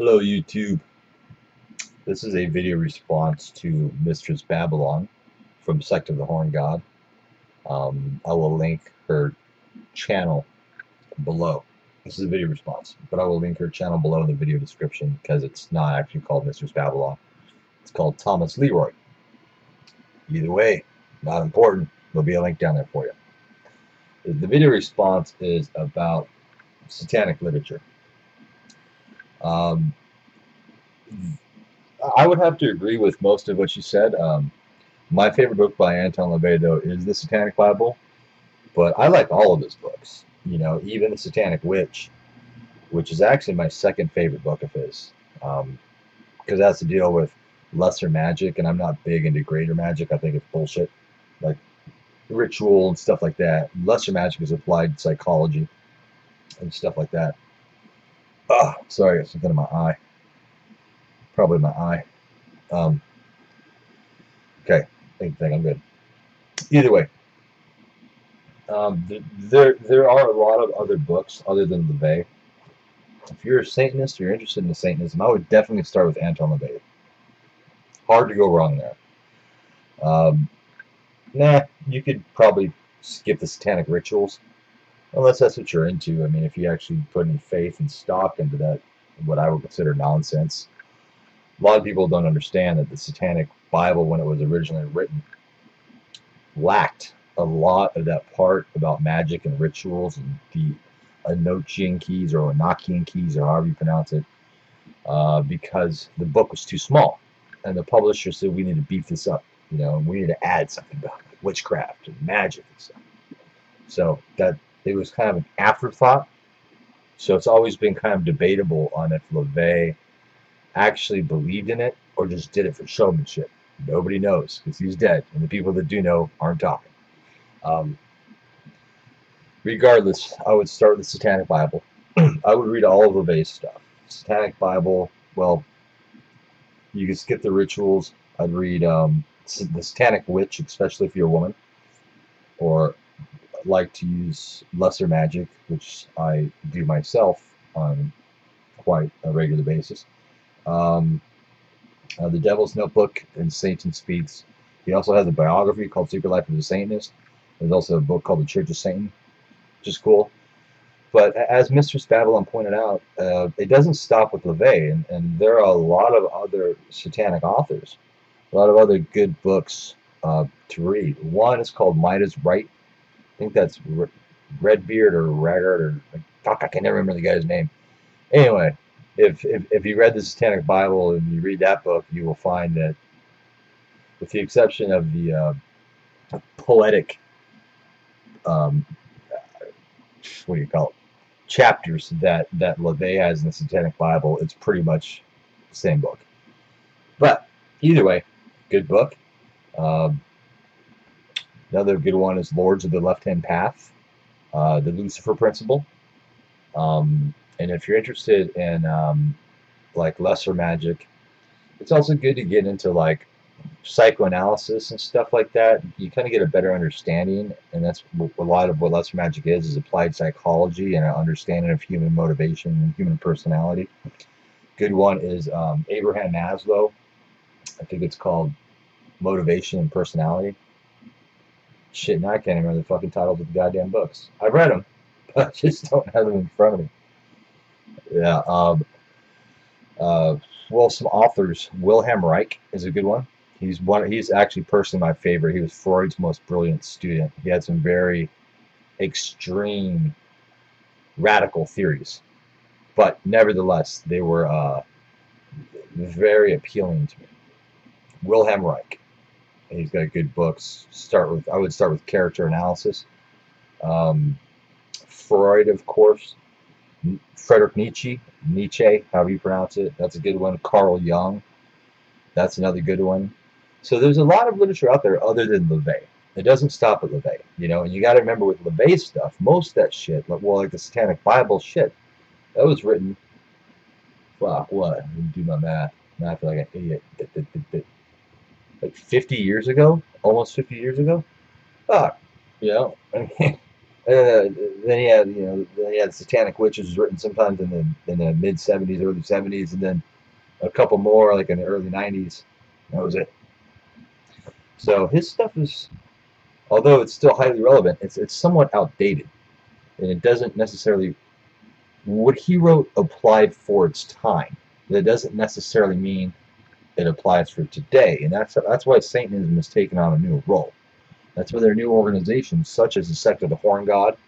Hello YouTube. This is a video response to Mistress Babylon from Sect of the Horn God. I will link her channel below. This is a video response, but I will link her channel below in the video description because it's not actually called Mistress Babylon. It's called Thomas Leroy. Either way, not important. There'll be a link down there for you. The video response is about Satanic literature. I would have to agree with most of what you said. My favorite book by Anton LaVey, though, is the Satanic Bible, but I like all of his books. You know, even the Satanic Witch, which is actually my second favorite book of his, because it has to deal with lesser magic, and I'm not big into greater magic. I think it's bullshit, like ritual and stuff like that. Lesser magic is applied psychology and stuff like that. Oh, sorry, I got something in my eye. Probably my eye. Okay, I think I'm good. Either way, there are a lot of other books other than LaVey. If you're a Satanist or you're interested in Satanism, I would definitely start with Anton LaVey. Hard to go wrong there. Nah, you could probably skip the Satanic rituals, unless that's what you're into. I mean, if you actually put any faith and stock into that, what I would consider nonsense. A lot of people don't understand that the Satanic Bible, when it was originally written, lacked a lot of that part about magic and rituals and the Enochian keys or Enochian keys, or however you pronounce it, because the book was too small. And the publisher said, we need to beef this up. You know, we need to add something about like witchcraft and magic and stuff. So that it was kind of an afterthought. So it's always been kind of debatable on if LaVey actually believed in it or just did it for showmanship. Nobody knows because he's dead, and the people that do know aren't talking. Regardless, I would start with the Satanic Bible. I would read all of LaVey's stuff. Satanic Bible, well, you can skip the rituals. I'd read the Satanic Witch, especially if you're a woman, or like to use lesser magic, which I do myself on quite a regular basis. The Devil's Notebook and Satan Speaks. He also has a biography called Secret Life of the Satanist. There's also a book called The Church of Satan, which is cool. But as Mistress Babylon pointed out, it doesn't stop with LaVey, and there are a lot of other satanic authors, a lot of other good books to read. One is called Might is Right. I think that's Redbeard or Raggart, or fuck, I can never remember the guy's name. Anyway, if you read the Satanic Bible and you read that book, you will find that, with the exception of the poetic, what do you call it, chapters that LaVey has in the Satanic Bible, it's pretty much the same book. But either way, good book. Another good one is Lords of the Left-Hand Path, the Lucifer Principle. And if you're interested in like lesser magic, it's also good to get into like psychoanalysis and stuff like that. You kind of get a better understanding, and that's a lot of what lesser magic is applied psychology and an understanding of human motivation and human personality. Good one is Abraham Maslow. I think it's called Motivation and Personality. Shit, now I can't remember the fucking titles of the goddamn books. I've read them, but I just don't have them in front of me. Yeah. Well, some authors. Wilhelm Reich is a good one. He's actually personally my favorite. He was Freud's most brilliant student. He had some very extreme, radical theories, but nevertheless, they were very appealing to me. Wilhelm Reich. He's got good books. I would start with Character Analysis. Freud, of course. Friedrich Nietzsche, however you pronounce it, that's a good one. Carl Jung, that's another good one. So there's a lot of literature out there other than LaVey. It doesn't stop at LaVey, you know. And you got to remember with LaVey stuff, most of that shit, like the Satanic Bible shit, that was written. Fuck what? Let me do my math. Now I feel like an idiot. Like 50 years ago, almost 50 years ago. Fuck, you know. I mean, Then he had, then he had Satanic Witches written sometimes in the mid '70s, early '70s, and then a couple more like in the early '90s. That was it. So his stuff is, although it's still highly relevant, it's somewhat outdated, and it doesn't necessarily, what he wrote applied for its time. That doesn't necessarily mean it applies for today, and that's why Satanism has taken on a new role. That's why there are new organizations such as the Sect of the Horn God.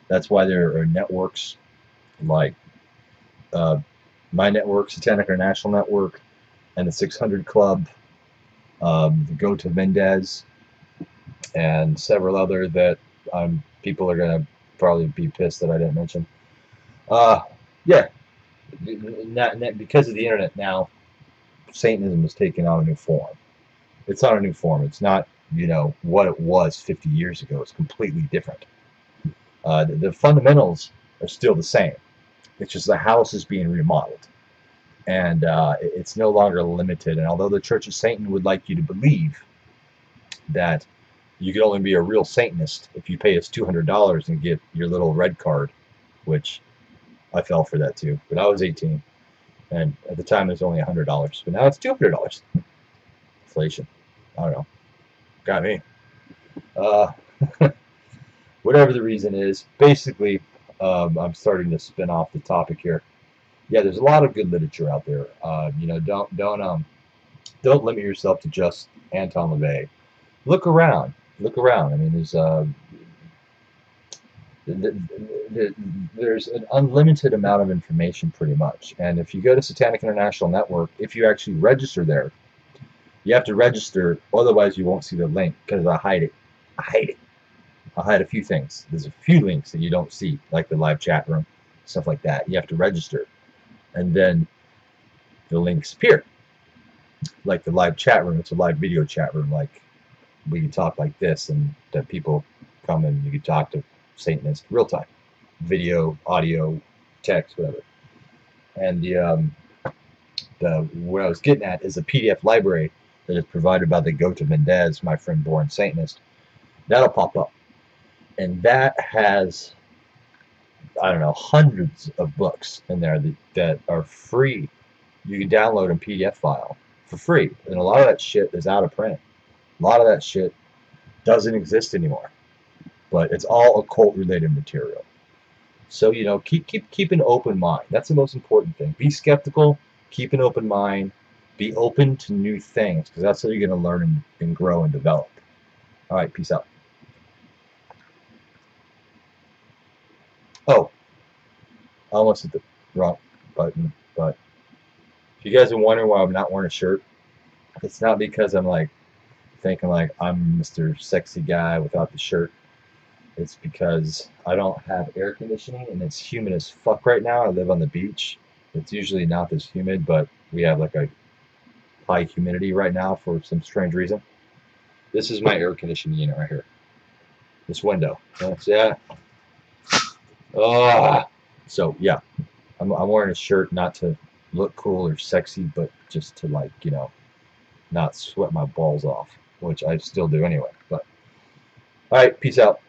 That's why there are networks like my network, Satanic International Network, and the 600 Club, the Go to Mendez, and several other that people are going to probably be pissed that I didn't mention. Yeah, because of the internet now, Satanism is taking on a new form. It's on a new form. It's not, what it was 50 years ago. It's completely different. The fundamentals are still the same. It's just the house is being remodeled. And it's no longer limited. And although the Church of Satan would like you to believe that you can only be a real Satanist if you pay us $200 and get your little red card, which I fell for that too. But I was 18, and at the time it was only $100, but now it's $200. Inflation. I don't know. Got me. Whatever the reason is, basically, I'm starting to spin off the topic here. Yeah, there's a lot of good literature out there. Don't limit yourself to just Anton LaVey. Look around. Look around. I mean, there's an unlimited amount of information, pretty much. And if you go to Satanic International Network, if you actually register there, you have to register, otherwise you won't see the link because I hide it. I hide it. I hide a few things. There's a few links that you don't see, like the live chat room, stuff like that. You have to register, and then the links appear. Like the live chat room, it's a live video chat room. Like we can talk like this, and that people come and you can talk to Satanists real time, video, audio, text, whatever. And what I was getting at is a PDF library that is provided by the Go to Mendez, my friend Born Satanist. That'll pop up, and that has, I don't know, hundreds of books in there that are free. You can download in PDF file for free, and a lot of that shit is out of print. A lot of that shit doesn't exist anymore, but it's all occult related material. So keep an open mind. That's the most important thing. Be skeptical. Keep an open mind. Be open to new things, because that's how you're going to learn and grow and develop. All right, peace out. Oh, I almost hit the wrong button, but if you guys are wondering why I'm not wearing a shirt, it's not because I'm like thinking like I'm Mr. Sexy Guy without the shirt. It's because I don't have air conditioning and it's humid as fuck right now. I live on the beach. It's usually not this humid, but we have like a high humidity right now for some strange reason. This is my air conditioning unit right here. This window. Yeah. So yeah, I'm wearing a shirt not to look cool or sexy, but just to like, not sweat my balls off, which I still do anyway. But all right, peace out.